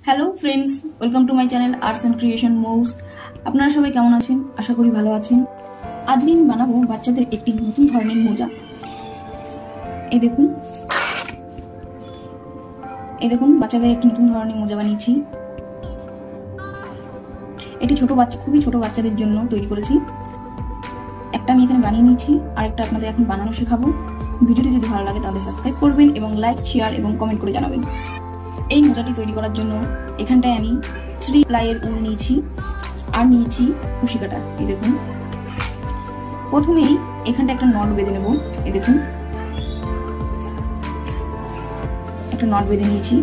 Hello friends, welcome to my channel arts and creation মোস। আপনারা সবাই কেমন আছেন? আশা করি ভালো আছেন। আজকে আমি বানাবো বাচ্চাদের একটি নতুন ধরনের মোজা। এই দেখুন বাচ্চাদের একটি নতুন ধরনের মোজা বানিয়েছি। এটি খুবই ছোট বাচ্চাদের জন্য তৈরি করেছি। একটা আমি এখানে বানিয়ে নিয়েছি, আর একটা আপনাদের এখন বানানো শেখাবো। ভিডিওটি যদি ভালো লাগে তাহলে সাবস্ক্রাইব করবেন এবং লাইক, শেয়ার এবং কমেন্ট করে জানাবেন। এই মোজাটি তৈরি করার জন্য এখানটায় আমি 3 প্লাইয়ের উল নিয়েছি আর নিয়েছি কুশি কাটা। এই দেখুন, প্রথমেই এখানটা একটা নট বেঁধে নেব। এই দেখুন, একটা নট বেঁধে নিয়েছি।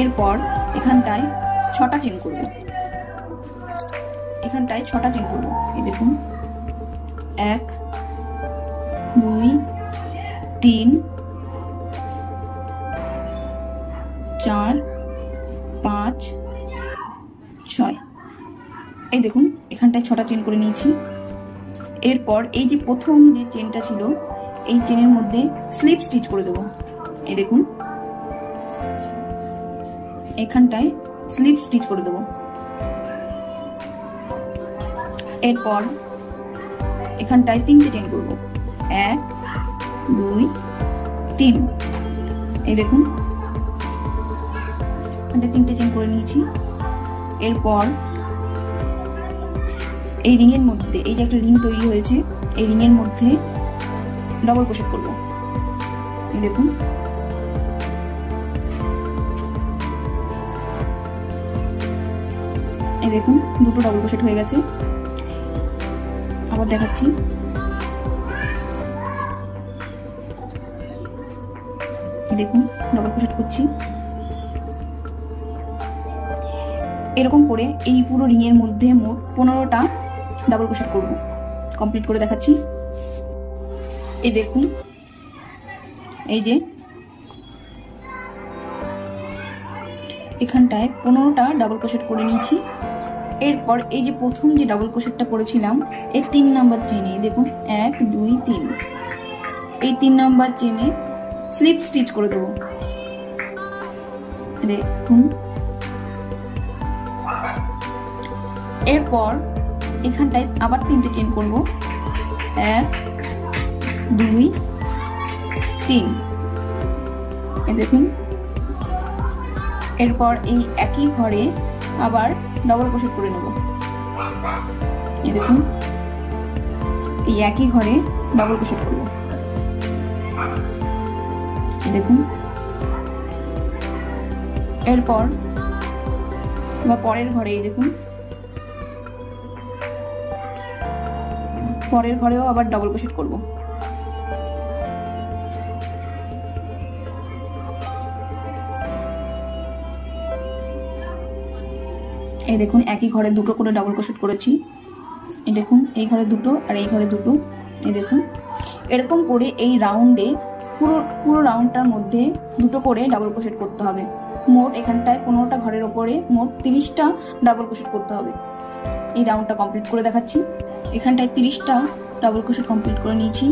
এরপর এখানটায় 6টা চেন করব। এই দেখুন, 1 2 3 4 5 6। এই দেখুন, এখানটায় 6টা চেন করে নিয়েছি। এরপর এই যে প্রথম যে চেনটা ছিল, এই চেনের মধ্যে স্লিপ স্টিচ করে দেব। এই দেখুন, এখানটায় স্লিপ স্টিচ করে দেব। এরপর এখানটায় 3টে চেন করব, 1 2 3। এই দেখুন, এখানটায় 3টে চেন করে নিয়েছি। এরপর এই রিং এর মধ্যে, এই যে একটা রিং তৈরি হয়েছে, এই রিং এর মধ্যে ডবল ক্রোশেট করব। এই দেখুন, দুটো ডবল ক্রোশেট হয়ে গেছে। আবার দেখাচ্ছি। দেখুন, ডবল ক্রোশেট করছি। এরকম করে এই পুরো রিং এর মধ্যে মোট 15টা ডাবল ক্রোশেট করব। কমপ্লিট করে দেখাচ্ছি। এই দেখুন, এই যে এখানটায় 15টা ডাবল ক্রোশেট করে নিয়েছি। এরপর এই যে প্রথম যে ডাবল ক্রোশেটটা করেছিলাম, এই 3 নাম্বার চেনে, দেখুন 1 2 3, এই 3 নাম্বার চেনে স্লিপ স্টিচ করে দেব। দেখুন, এরপর এখানটায় আবার 3টে চেন করব, 1 2 3। এই দেখুন, এরপর এই একই ঘরে আবার ডবল ক্রোশেট করে নেব। এই দেখুন, এই একই ঘরে ডবল ক্রোশেট করব। এই দেখুন, এরপর পরের ঘরে, এই দেখুন, পরের ঘরেও আবার ডবল ক্রোশেট করব। এই দেখুন, একই ঘরে 2টো করে ডাবল ক্রোশেট করেছি। এই দেখুন, এই ঘরে 2টো আর এই ঘরে 2টো। এই দেখুন, এরকম করে এই রাউন্ডে পুরো রাউন্ডটার মধ্যে 2টো করে ডাবল ক্রোশেট করতে হবে। মোট এখানটায় 15টা ঘরের ওপরে মোট 30টা ডাবল ক্রোশেট করতে হবে। এই রাউন্ডটা কমপ্লিট করে দেখাচ্ছি। এখানটায় 30টা ডাবল ক্রোশেট কমপ্লিট করে নিয়েছি।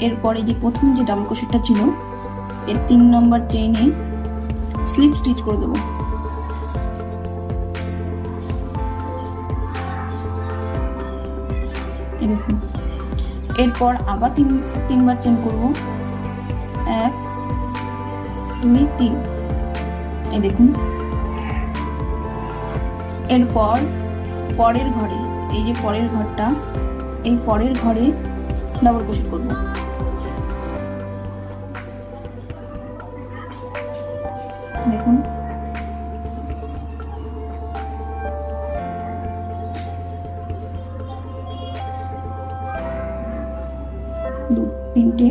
এরপরে যে প্রথম যে ডাবল ক্রোশেটটা ছিল, এর 3 নম্বর চেইনে স্লিপ স্টিচ করে দেব। এই দেখুন, এরপর আবার 3বার চেন করব, 1 2 3। এই দেখুন, এরপর পরের ঘরে, এই যে পরের ঘরটা, এই পরের ঘরে ডাবল ক্রোশেট করব। দেখুন, তিনটে,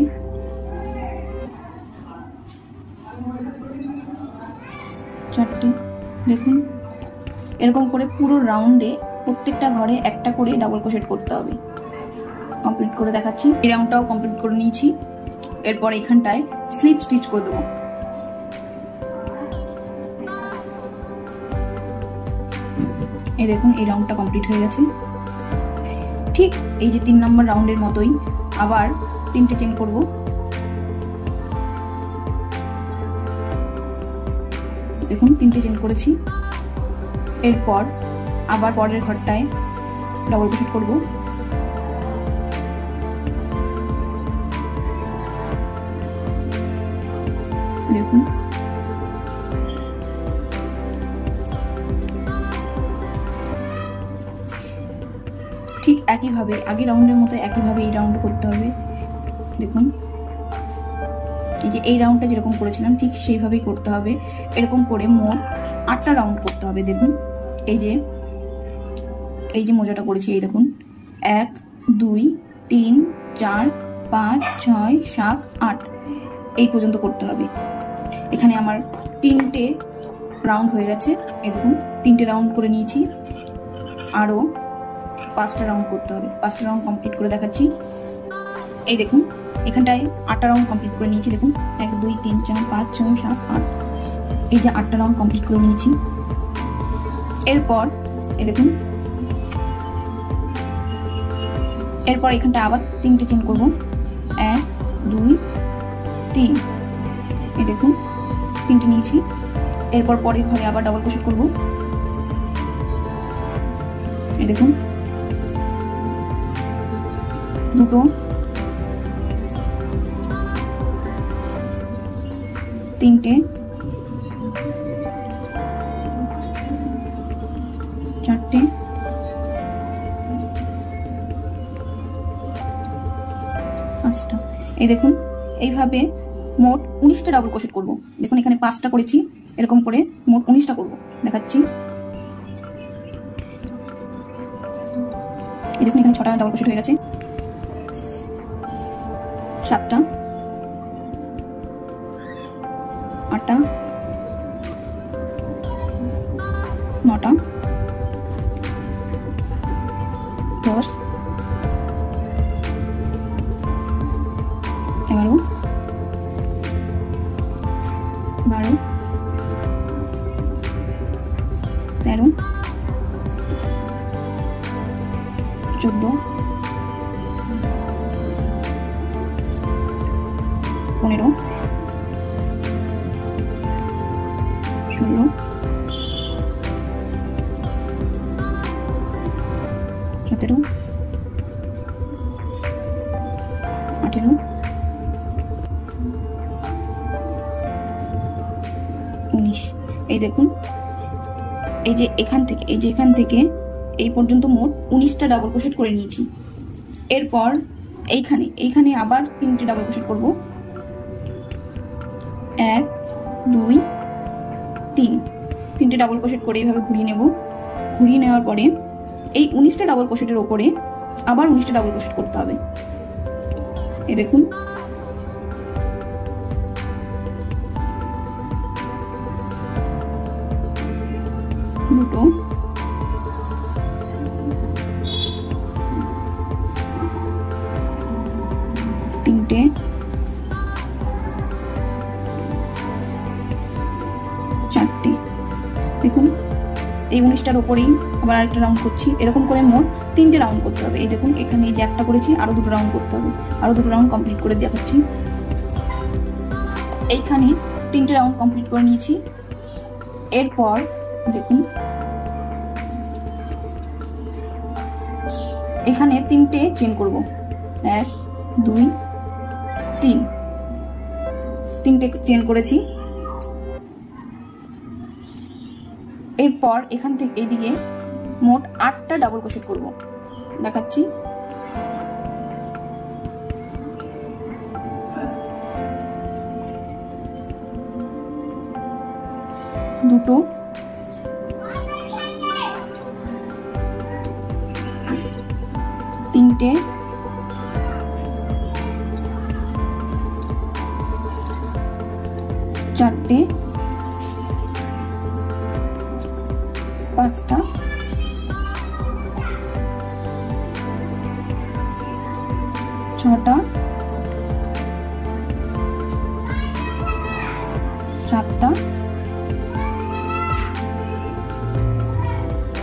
4টে। দেখুন, এরকম করে পুরো রাউন্ডে প্রত্যেকটা ঘরে একটা করে ডাবল ক্রোশেট করতে হবে। কমপ্লিট করে দেখাচ্ছি। এই রাউন্ডটাও কমপ্লিট করে নিয়েছি। এরপর এখানটায় স্লিপ স্টিচ করে দেবো। এই দেখুন, এই রাউন্ডটা কমপ্লিট হয়ে গেছে। ঠিক এই যে 3 নম্বর রাউন্ডের মতোই আবার 3টে চেন করব। দেখুন 3টে চেন করেছি। এরপর আবার পরের ঘরটায় ডাবল ক্রোশেট করব। দেখুন ঠিক একইভাবে আগের রাউন্ডের মতো একইভাবে এই রাউন্ড করতে হবে। দেখুন এই যে এই রাউন্ডটা যেরকম করেছিলাম ঠিক সেইভাবেই করতে হবে। এরকম করে মোট 8টা রাউন্ড করতে হবে। দেখুন এই যে মোজাটা করেছি, এই দেখুন 1 2 3 4 5 6 7 8 এই পর্যন্ত করতে হবে। এখানে আমার 3টে রাউন্ড হয়ে গেছে। এই দেখুন 3টে রাউন্ড করে নিয়েছি, আরও 5টা রাউন্ড করতে হবে। 5টা রাউন্ড কমপ্লিট করে দেখাচ্ছি। এই দেখুন এখানটায় 8টা রাউন্ড কমপ্লিট করে নিয়েছি। দেখুন 1 2 3 4 5 6 7 8 এই যে 8টা রাউন্ড কমপ্লিট করে নিয়েছি। এরপর এই দেখুন এরপর এখানটা আবার 3টে চেন করব। 1 2 3 এই দেখুন 3টে নিয়েছি। এরপর পরের ঘরে আবার ডাবল ক্রোশেট করব। এই দেখুন দুটো, 3টে, 4টে, 5টা। এই দেখুন এইভাবে মোট 19টা ডাবল ক্রোশেট করব। দেখুন এখানে 5টা করেছি, এরকম করে মোট 19টা করব। দেখাচ্ছি। এই দেখুন এখানে 6টা ডাবল ক্রোশেট হয়ে গেছে। 7টা, 8টা, 9টা, 10, 11, 12, 13, 14, 15, 16, 17, 18, 19। এই দেখুন এই যে এখান থেকে এই পর্যন্ত মোট 19টা ডাবল ক্রোশেট করে নিয়েছি। এরপর এইখানে আবার 3টে ডাবল ক্রোশেট করব। 1 2 3 3টে ডাবল ক্রোশেট করে এইভাবে ঘুরিয়ে নেব। ঘুরিয়ে নেওয়ার পরে এই 19টা ডাবল ক্রোশেটের ওপরে আবার 19টা ডাবল ক্রোশেট করতে হবে। এই দেখুন দুটো, 3টে, 4টে। দেখুন এই 19টার ওপরেই আবার আরেকটা রাউন্ড করছি। এরকম করে মোট 3টে রাউন্ড করতে হবে। এই দেখুন এখানে এই যে একটা করেছি, আরো 2টো রাউন্ড করতে হবে। আরো 2টো রাউন্ড কমপ্লিট করে দেখাচ্ছি। এইখানে 3টে রাউন্ড কমপ্লিট করে নিয়েছি। এরপর দেখুন এখানে 3টে চেন করব। 1 2 3 3টে চেন করেছি। এরপর এখান থেকে এইদিকে মোট 8টা ডাবল ক্রোশেট করব। দেখাচ্ছি। দুটো, 3টে, 4টে, 5টা, 6টা, 7টা,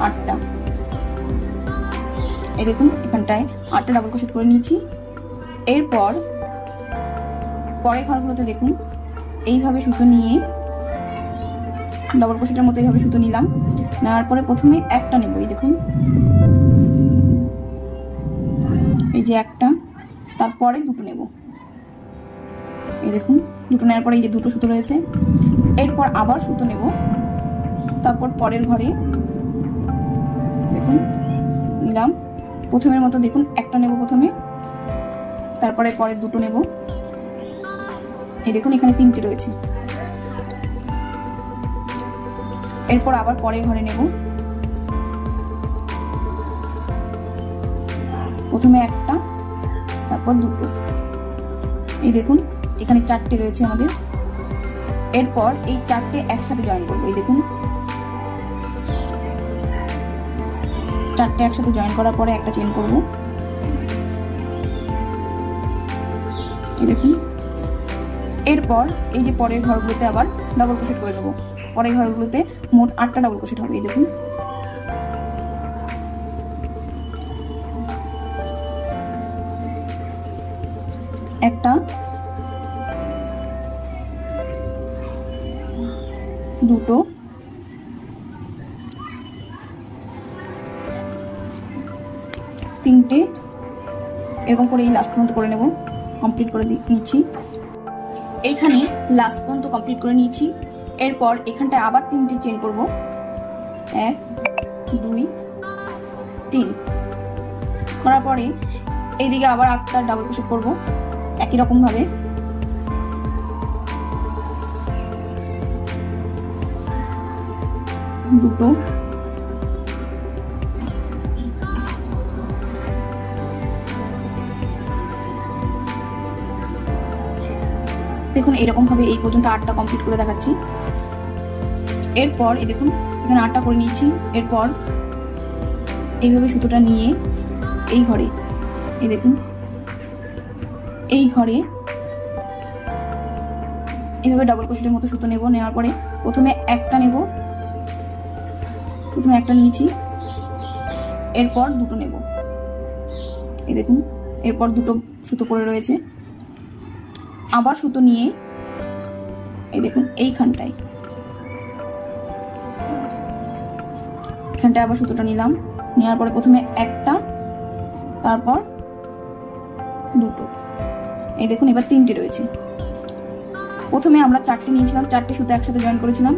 8টা। এই দেখুন এখানটায় 8টা ডাবল ক্রোশেট করে নিয়েছি। এরপর পরের ঘরগুলোতে দেখুন এইভাবে সুতো নিয়ে ডবল ক্রোশেটের মতো এইভাবে সুতো নিলাম। নেওয়ার পরে প্রথমে একটা নেব, এই দেখুন এই যে একটা, তারপরে দুটো নেব, এই দেখুন দুটো নেওয়ার পরে এই যে দুটো সুতো রয়েছে। এরপর আবার সুতো নেব, তারপর পরের ঘরে দেখুন নিলাম, প্রথমের মতো দেখুন একটা নেব প্রথমে, তারপরে পরের দুটো নেব, এই দেখুন এখানে তিনটে রয়েছে। এরপর আবার পরের ঘরে নেব, প্রথমে একটা তারপর দুটো, এই দেখুন এখানে চারটে রয়েছে আমাদের। এরপর এই চারটে একসাথে জয়েন করবো, এই দেখুন চারটে একসাথে জয়েন করার পরে একটা চেন করব, এই দেখুন। এরপর এই যে পরের ঘরগুলোতে আবার ডাবল ক্রোশেট করে নেব, পরের ঘরগুলোতে মোট 8টা ডাবল ক্রোশেট হবে, এই দেখুন একটা, দুটো, তিনটে, এরকম করে এই লাস্ট পর্যন্ত করে নেব, কমপ্লিট করে নিচ্ছি। এইখানে লাস্ট পর্যন্ত কমপ্লিট করে নিয়েছি। এরপর এখানটায় আবার তিনটে চেন করব, 1 2 3 করার পরে এইদিকে আবার 8টা ডাবল ক্রোশেট করব একই রকম ভাবে। দুটো, দেখুন এরকম ভাবে এই পর্যন্ত 8টা কমপ্লিট করে দেখাচ্ছি। এরপর এই দেখুন এখানে 8টা করে নিয়েছি। এরপর এইভাবে সুতোটা নিয়ে এই ঘরে, এই দেখুন এই ঘরে এইভাবে ডাবল ক্রোশেটের মতো সুতো নেব, নেওয়ার পরে প্রথমে একটা নেব, প্রথমে একটা নিয়েছি, এরপর দুটো নেব, এই দেখুন এরপর দুটো সুতো পড়ে রয়েছে, আবার সুতো নিয়ে এই দেখুন এইখানটায় আবার সুতোটা নিলাম, নেওয়ার পরে প্রথমে একটা তারপর দুটো, এই দেখুন এবার তিনটে রয়েছে। প্রথমে আমরা 4টে নিয়েছিলাম, 4টে সুতো একসাথে জয়েন করেছিলাম,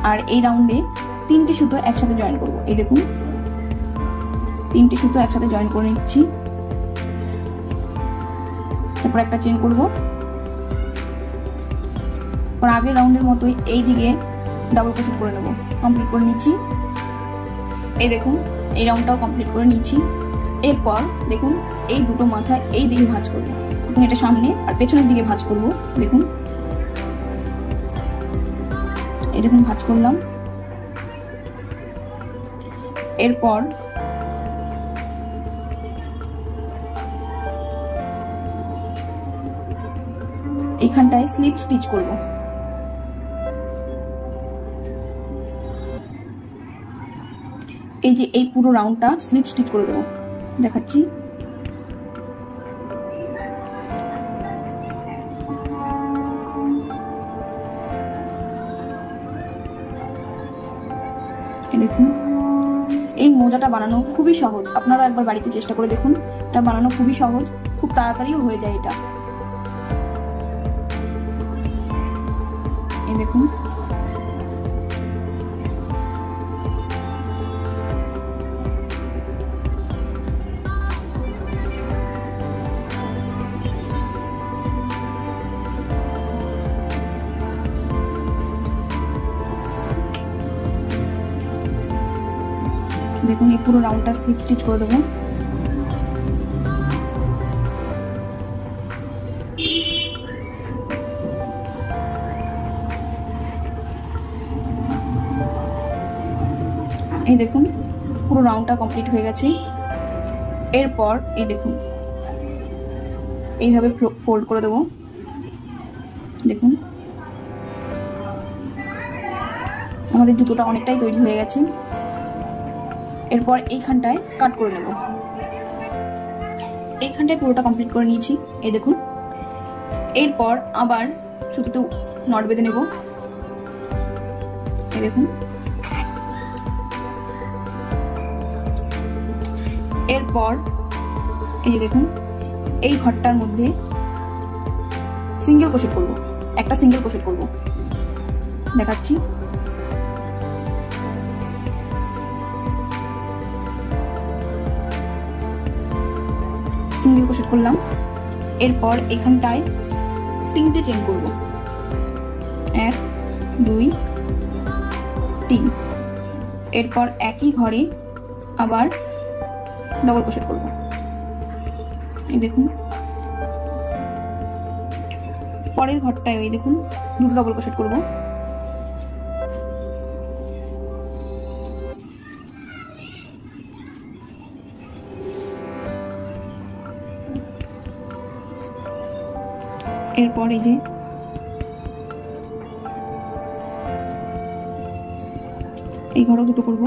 আর এই রাউন্ডে 3টে সুতো একসাথে জয়েন করব, এই দেখুন 3টে সুতো একসাথে জয়েন করে নিচ্ছি। তারপর একটা চেন করব, আর আগের রাউন্ডের মতোই এই দিকে ডাবল ক্রোশেট করে নেব, কমপ্লিট করে নিচ্ছি। এই দেখুন এই রাউন্ডটাও কমপ্লিট করে নিচ্ছি। এরপর দেখুন এই দুটো মাথা এই দিকে ভাঁজ করব, এখন এটা সামনে আর পেছনের দিকে ভাঁজ করব, দেখুন এই দেখুন ভাঁজ করলাম। এরপর এখানটায় স্লিপ স্টিচ করব, এই যে এই পুরো রাউন্ডটা স্লিপ স্টিচ করে দেবো, দেখাচ্ছি। দেখুন এই মোজাটা বানানো খুবই সহজ, আপনারা একবার বাড়িতে চেষ্টা করে দেখুন, এটা বানানো খুবই সহজ, খুব তাড়াতাড়িও হয়ে যায় এটা। এই দেখুন দেখুন এই পুরো রাউন্ডটা স্লিপ স্টিচ করে দেবো। এই দেখুন পুরো রাউন্ডটা কমপ্লিট হয়ে গেছে। এরপর এই দেখুন এইভাবে ফোল্ড করে দেবো, দেখুন আমাদের জুতোটা অনেকটাই তৈরি হয়ে গেছে। এরপর এইখানটায় কাট করে নেব, এইখানটায় পুরোটা কমপ্লিট করে নিয়েছি, এই দেখুন। এরপর আবার সুতোতে নট বেঁধে নেব, এই দেখুন। এরপর এই যে দেখুন, এই ঘরটার মধ্যে সিঙ্গেল ক্রোশেট করব, একটা সিঙ্গেল ক্রোশেট করব, দেখাচ্ছি। সিঙ্গেল ক্রোশেট করলাম। এরপর এখানটায় 3টে চেন করব, 1 2 3। এরপর একই ঘরে আবার ডবল ক্রোশেট করব, এই দেখুন। পরের ঘরটায় ওই দেখুন 2টো ডবল ক্রোশেট করব। এরপর এই যে এই ঘরেও 2টো করব।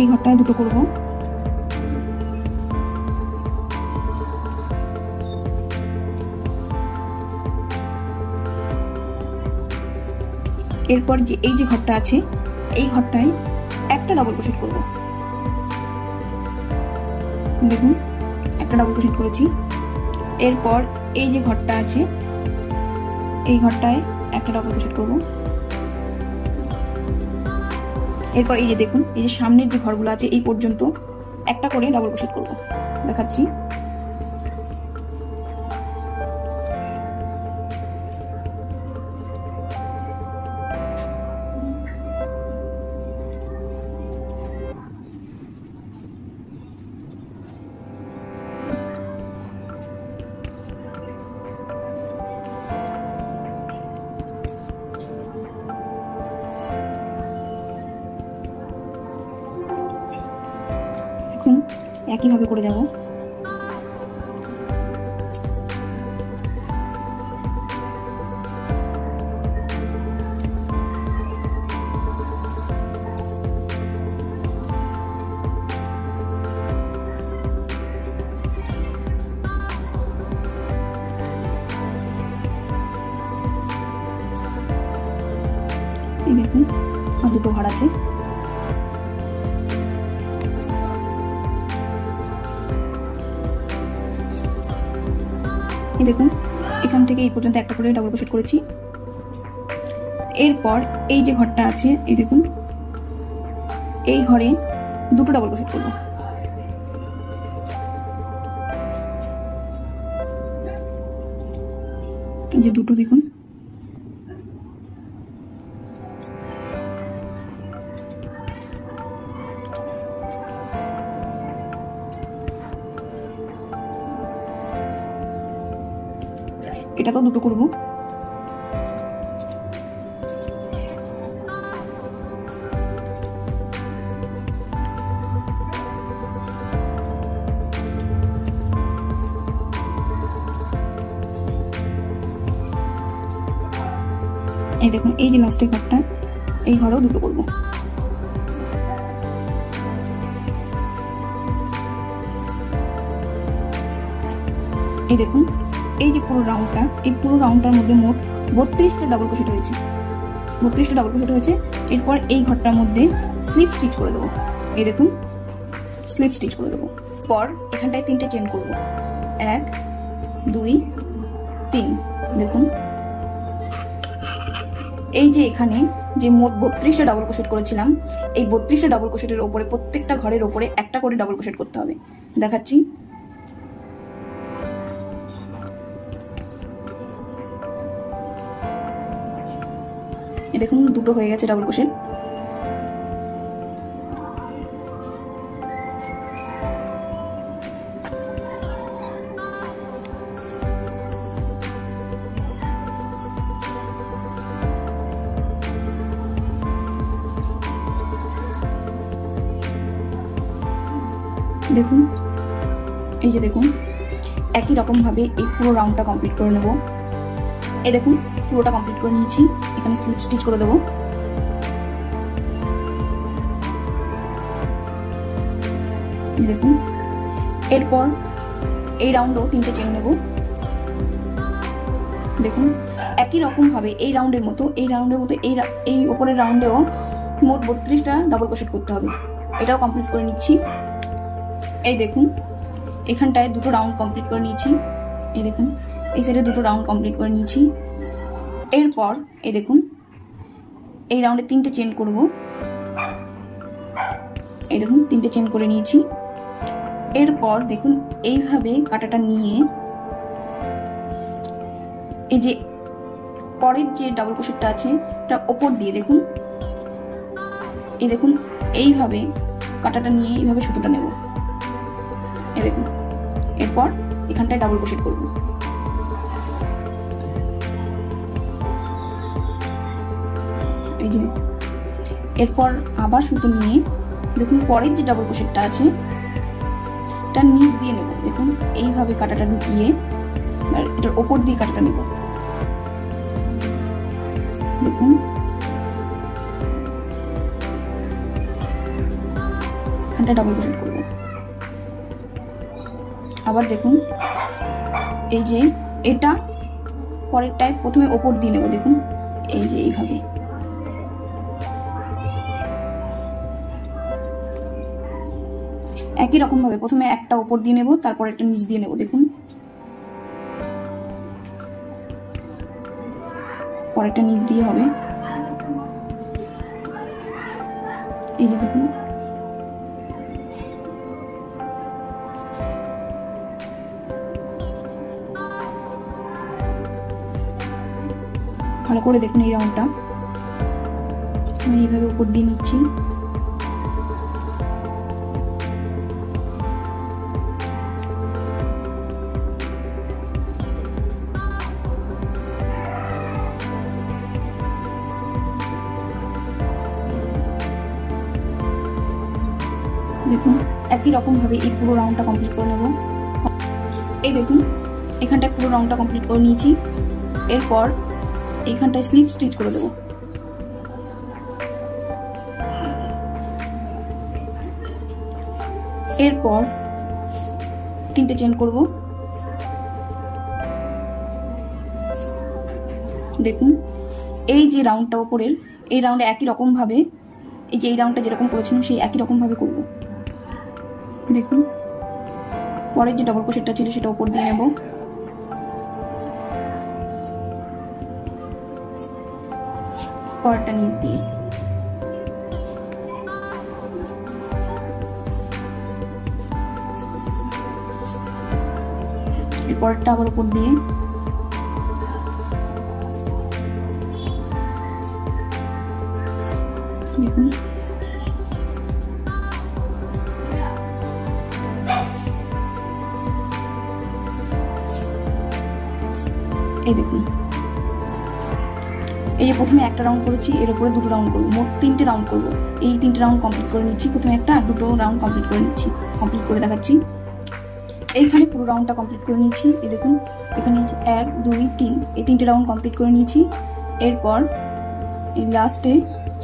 এই ঘরটায় 2টো করব। এরপর যে এই যে ঘরটা আছে, এই ঘরটায় একটা ডাবল ক্রোশেট করব, দেখুন একটা ডাবল ক্রোশেট করেছি। এরপর এই যে ঘরটা আছে, এই ঘরটায় একটা ডাবল ক্রোশেট করব। এরপর এই যে দেখুন, এই যে সামনের যে ঘরগুলো আছে এই পর্যন্ত একটা করে ডাবল ক্রোশেট করব, দেখাচ্ছি। একইভাবে করে যাব। এই দেখুন আর 2টো ঘর আছে। দেখুন এখান থেকে এই পর্যন্ত একটা করে ডাবল ক্রোশেট করেছি। এরপর এই যে ঘরটা আছে, এই দেখুন এই ঘরে 2টো ডাবল ক্রোশেট করব। এই যে 2টো দেখুন। এটা তো 2টো করব। এই দেখুন এই যে লাস্টের ঘরটা, এই ঘরেও 2টো করব। এই দেখুন এই যে পুরো রাউন্ডটা, এই পুরো রাউন্ডটার মধ্যে মোট 32টা ডাবল ক্রোশেট হয়েছে, 32টা ডাবল ক্রোশেট হয়েছে। এরপর এই ঘরটার মধ্যে স্লিপ স্টিচ করে দেবো, এই দেখুন স্লিপ স্টিচ করে দেবো। পর এখানটায় 3টে চেন করব, 1 2 3। দেখুন এই যে এখানে যে মোট 32টা ডাবল ক্রোশেট করেছিলাম, এই 32টা ডাবল ক্রোশেটের ওপরে প্রত্যেকটা ঘরের ওপরে একটা করে ডাবল ক্রোশেট করতে হবে, দেখাচ্ছি। দেখুন 2টো হয়ে গেছে ডাবল ক্রোশেট। দেখুন এই যে দেখুন একই রকম ভাবে এই পুরো রাউন্ডটা কমপ্লিট করে নেব। এই দেখুন পুরোটা কমপ্লিট করে নিয়েছি, এখানে স্লিপ স্টিচ করে দেবো। দেখুন এরপর এই রাউন্ডও 3টে চেন নেব। দেখুন একই রকম ভাবে এই রাউন্ডের মতো এই উপরের রাউন্ডেও মোট 32টা ডাবল ক্রোশেট করতে হবে। এটাও কমপ্লিট করে নিচ্ছি। এই দেখুন এখানটায় দুটো রাউন্ড কমপ্লিট করে নিয়েছি। এই দেখুন এই সাইডে দুটো রাউন্ড কমপ্লিট করে নিয়েছি। এরপর এই দেখুন এই রাউন্ডে 3টে চেন করব। এই দেখুন 3টে চেন করে নিয়েছি। এরপর দেখুন এইভাবে কাঁটাটা নিয়ে এই যে পরের যে ডাবল ক্রোশেটটা আছে এটা ওপর দিয়ে দেখুন, এই দেখুন এইভাবে কাঁটাটা নিয়ে এইভাবে সুতোটা নেব। এই দেখুন এরপর এখানটায় ডাবল ক্রোশেট করব। এই যে এরপর আবার সুতো নিয়ে দেখুন পরের যে ডাবল ক্রোশেটটা আছে এটা নিচ দিয়ে নেব। দেখুন এইভাবে কাঁটাটা ঢুকিয়ে এটার ওপর দিয়ে কাঁটাটা নেব। দেখুন এখানটা ডাবল ক্রোশেট করব। আবার দেখুন এই যে এটা পরেরটায় প্রথমে ওপর দিয়ে নেব। দেখুন এই যে এইভাবে একই রকম ভাবে প্রথমে একটা ওপর দিয়ে নেব, তারপর একটা নিচ দিয়ে নেব। দেখুন পরেরটা নিচ দিয়ে হবে। এই যে দেখুন ভালো করে দেখুন এই রাউন্ডটা আমি এইভাবে উপর দিয়ে নিচ্ছি। দেখুন একই রকম ভাবে এই পুরো রাউন্ডটা কমপ্লিট করে নেব। এই দেখুন এখানটায় পুরো রাউন্ডটা কমপ্লিট করে নিয়েছি। এরপর এইখানটায় স্লিপ স্টিচ করে দেব। এরপর 3টে চেন করব। দেখুন এই যে রাউন্ডটা উপরের এই রাউন্ডে একই রকম ভাবে এই যে এই রাউন্ডটা যেরকম করেছিলাম সেই একই রকম ভাবে করব। দেখুন পরের যে ডাবল ক্রোশেটটা ছিল সেটা উপর দিয়ে নেব। পরেরটা নিচ দিয়ে এর পরেরটা আবার উপর দিয়ে দেখুন এই দেখুন এই যে প্রথমে একটা রাউন্ড করেছি এর উপরে দুটো রাউন্ড করবো, মোট 3টে রাউন্ড করবো। এই 3টে রাউন্ড কমপ্লিট করে নিচ্ছি। প্রথমে একটা আর দুটো রাউন্ড কমপ্লিট করে নিচ্ছি, কমপ্লিট করে দেখাচ্ছি। এইখানে পুরো রাউন্ডটা কমপ্লিট করে নিয়েছি। এই দেখুন এখানে 1 2 3 এই 3টে রাউন্ড কমপ্লিট করে নিয়েছি। এরপর এই লাস্টে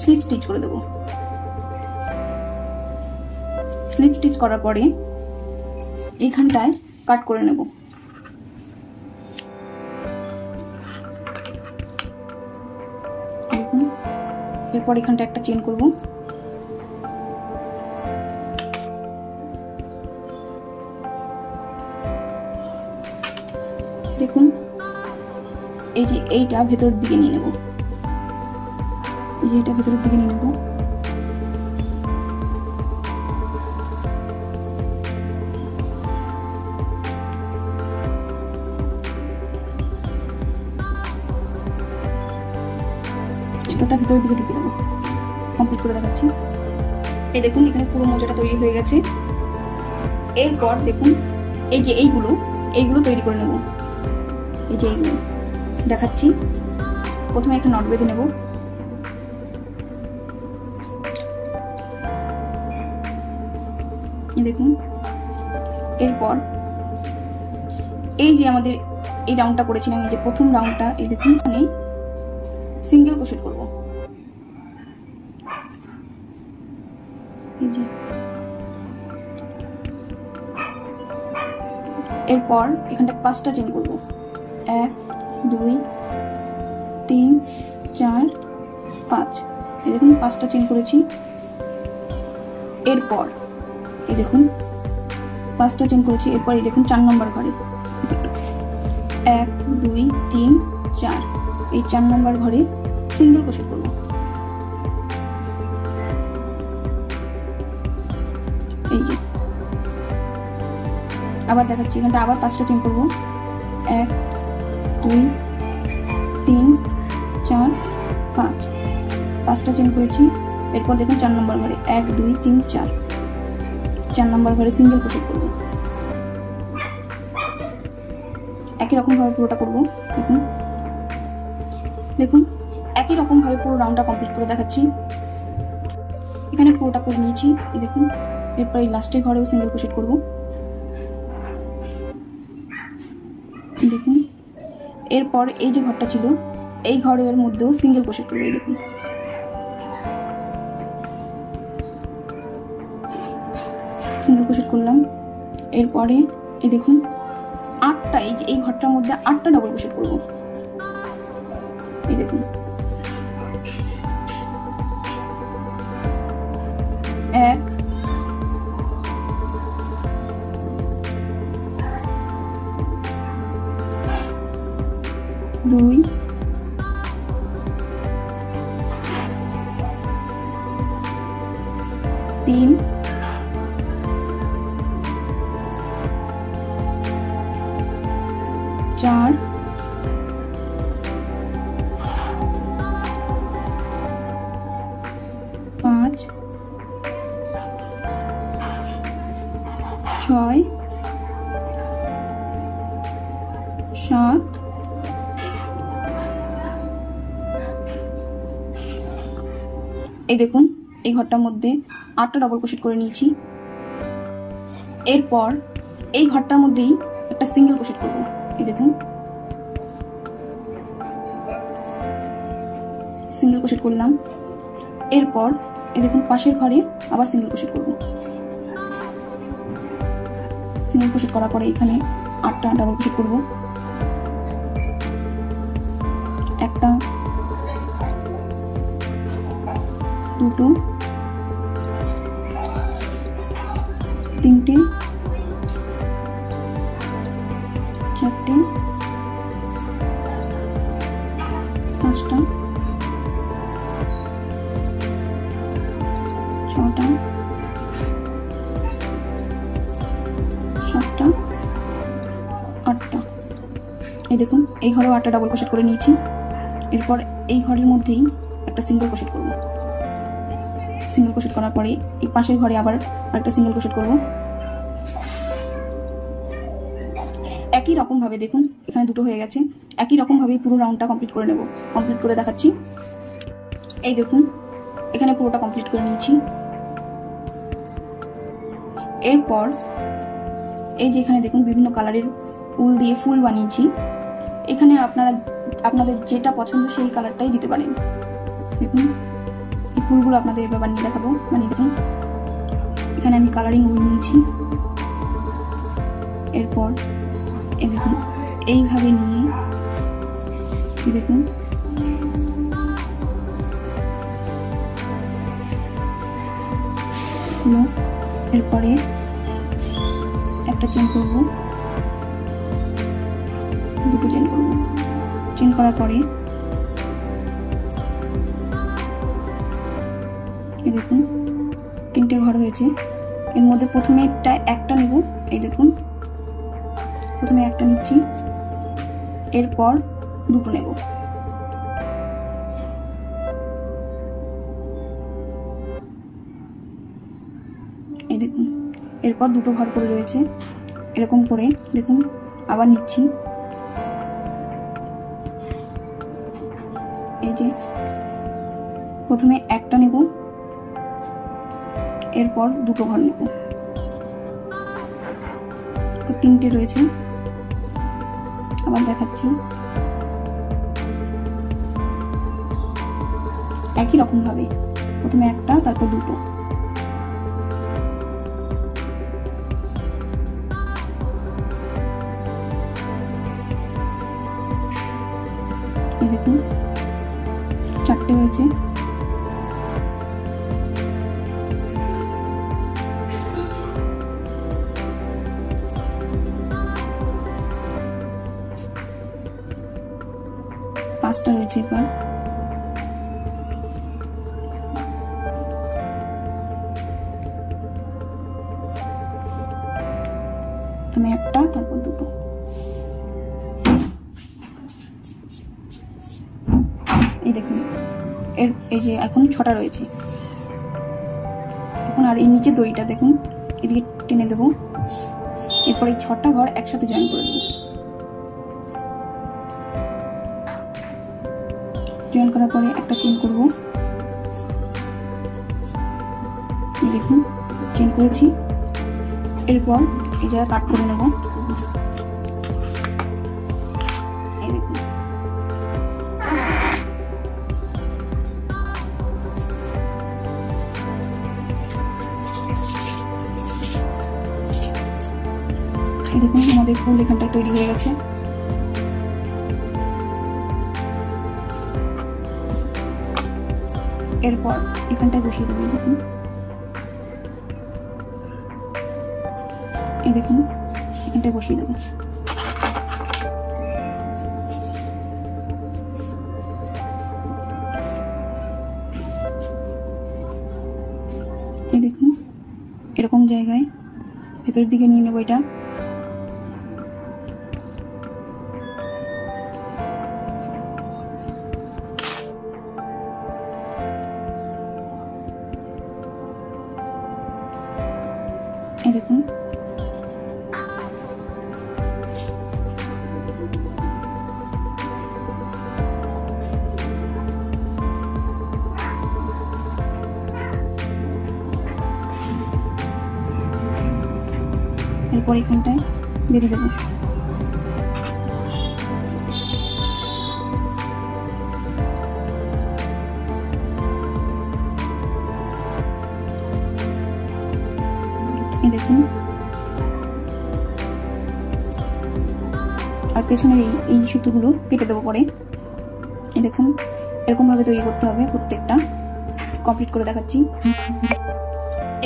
স্লিপ স্টিচ করে দেব। স্লিপ স্টিচ করার পরে এইখানটায় কাট করে নেব। দেখুন এরপর এখানটা একটা চেন করব। দেখুন এই যে এইটা ভেতরের দিকে নিয়ে নেব। এই যে এটা ভেতরের দিকে নিয়ে নেব। সুতোটা ভেতরের দিকে ঢুকিয়ে দেবো। কমপ্লিট করে দেখাচ্ছি। এই দেখুন এখানে পুরো মোজাটা তৈরি হয়ে গেছে। এরপর দেখুন এই যে এইগুলো তৈরি করে নেব। এই যে এইগুলো দেখাচ্ছি। প্রথমে একটা নট বেঁধে নেব। দেখুন এরপর এই যে আমাদের এই রাউন্ডটা করেছিলাম, এই যে প্রথম রাউন্ডটা, এই দেখুন এখানে সিঙ্গেল ক্রোশেট করব। এই যে এরপর এখানটা 5টা চেন করব। 1 2 3 4 5। এই দেখুন 5টা চেন করেছি। এরপর এই দেখুন 5টা চেন করেছি। এরপর এই দেখুন 4 নম্বর ঘরে 1 2 3 4, এই 4 নম্বর ঘরে সিঙ্গেল ক্রোশেট করব। এই যে আবার দেখাচ্ছি, এখানটা আবার 5টা চেন করব। 1 2 3 4 5, 5টা চেন করেছি। এরপর দেখুন 4 নম্বর ঘরে 1 2 3 4, 4 নম্বর ঘরে সিঙ্গেল ক্রোশেট করব। একই রকম ভাবে পুরোটা করব। দেখুন দেখুন একই রকম ভাবে পুরো রাউন্ডটা কমপ্লিট করে দেখাচ্ছি। এখানে পুরোটা করে নিয়েছি। এই দেখুন এরপর এই লাস্টের ঘরেও সিঙ্গেল ক্রোশেট করব। দেখুন এরপর এই যে ঘরটা ছিল এই ঘরের মধ্যেও সিঙ্গেল ক্রোশেট করব। এই দেখুন সিঙ্গেল ক্রোশেট করলাম। এরপরে এই দেখুন 8টা, এই ঘরটার মধ্যে 8টা ডাবল ক্রোশেট করব। এই দেখুন 1 2 3 4 5 6 7 এই দেখুন এই ঘরটার মধ্যে 8টা ডাবল ক্রোশেট করে নিয়েছি। এরপর এই ঘরটার মধ্যেই একটা সিঙ্গেল ক্রোশেট করব। এই দেখুন সিঙ্গেল ক্রোশেট করলাম। এরপর এই দেখুন পাশের ঘরে আবার সিঙ্গেল ক্রোশেট করব। সিঙ্গেল ক্রোশেট করার পরে এখানে 8টা ডাবল ক্রোশেট করব। একটা, দুটো, তিনটে, চারটে, 5টা, 6টা, 7টা, 8টা। এই দেখুন এই ঘরেও 8টা ডাবল ক্রোশেট করে নিয়েছি। এরপর এই ঘরের মধ্যেই একটা সিঙ্গেল ক্রোশেট করব। সিঙ্গেল ক্রোশেট করার পরে এই পাশের ঘরে আবার একটা সিঙ্গেল ক্রোশেট করব। একই রকম ভাবে দেখুন এখানে দুটো হয়ে গেছে। একই রকম ভাবে পুরো রাউন্ডটা কমপ্লিট করে নেব। কমপ্লিট করে দেখাচ্ছি। এই দেখুন এখানে পুরোটা কমপ্লিট করে নিয়েছি। এরপর এই যে এখানে দেখুন বিভিন্ন কালারের উল দিয়ে ফুল বানিয়েছি। এখানে আপনাদের যেটা পছন্দ সেই কালারটাই দিতে পারেন। দেখুন এই ফুলগুলো আপনাদের এবার বানিয়ে দেখাবো। বানিয়ে দেখুন এখানে আমি কালারিং উল নিয়েছি। এরপর এই দেখুন এইভাবে নিয়ে দেখুন এরপরে একটা চেন করব, দুটো চেন করব। চেন করার পরে এই দেখুন 3টে ঘর হয়েছে। এর মধ্যে প্রথমে একটা নেব। এই দেখুন প্রথমে একটা নিচ্ছি, এরপর দুটো নেব। এই দেখুন এরপর দুটো ঘর পড়ে রয়েছে। এরকম করে দেখুন আবার নিচ্ছি। এই যে প্রথমে একটা নেব, এরপর দুটো ঘর নেব। তো 3টে রয়েছে। আবার দেখাচ্ছি। একই রকম ভাবে প্রথমে একটা তারপর দুটো। দেখুন 4টে হয়েছে। পাঁচটা রয়েছে এবার। তুমি একটা, তারপর দুটো। এই দেখুন এই যে এখন 6টা রয়েছে। এখন আর এই নিচে দড়িটা দেখুন এদিকে টেনে দেবো। এরপর এই 6টা ঘর একসাথে জয়েন করে দেবো। জয়েন করার পরে একটা চেন করব। এই দেখুন চেন করেছি। এরপর এই জায়গা কাট করে নেব। এই দেখুন আমাদের ফুল এখানটায় তৈরি হয়ে গেছে। এরপর এখানটায় বসিয়ে দেবো। দেখুন এই দেখুন এখানটায় বসিয়ে দেবো। এই দেখুন এরকম জায়গায় ভেতরের দিকে নিয়ে নেবো এটা। এই দেখুন এরপর এখানটায় বেঁধে দেবো। এই দেখুন আর পেছনের এই সুতোগুলো কেটে দেবো পরে। এই দেখুন এরকম ভাবে তৈরি করতে হবে প্রত্যেকটা। কমপ্লিট করে দেখাচ্ছি।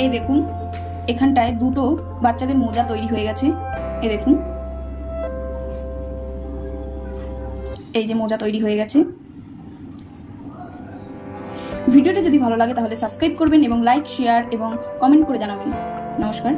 এই দেখুন এখানটায় দুটো বাচ্চাদের মোজা তৈরি হয়ে গেছে। এই দেখুন এই যে মোজা তৈরি হয়ে গেছে। ভিডিওটা যদি ভালো লাগে তাহলে সাবস্ক্রাইব করবেন এবং লাইক, শেয়ার এবং কমেন্ট করে জানাবেন। নমস্কার।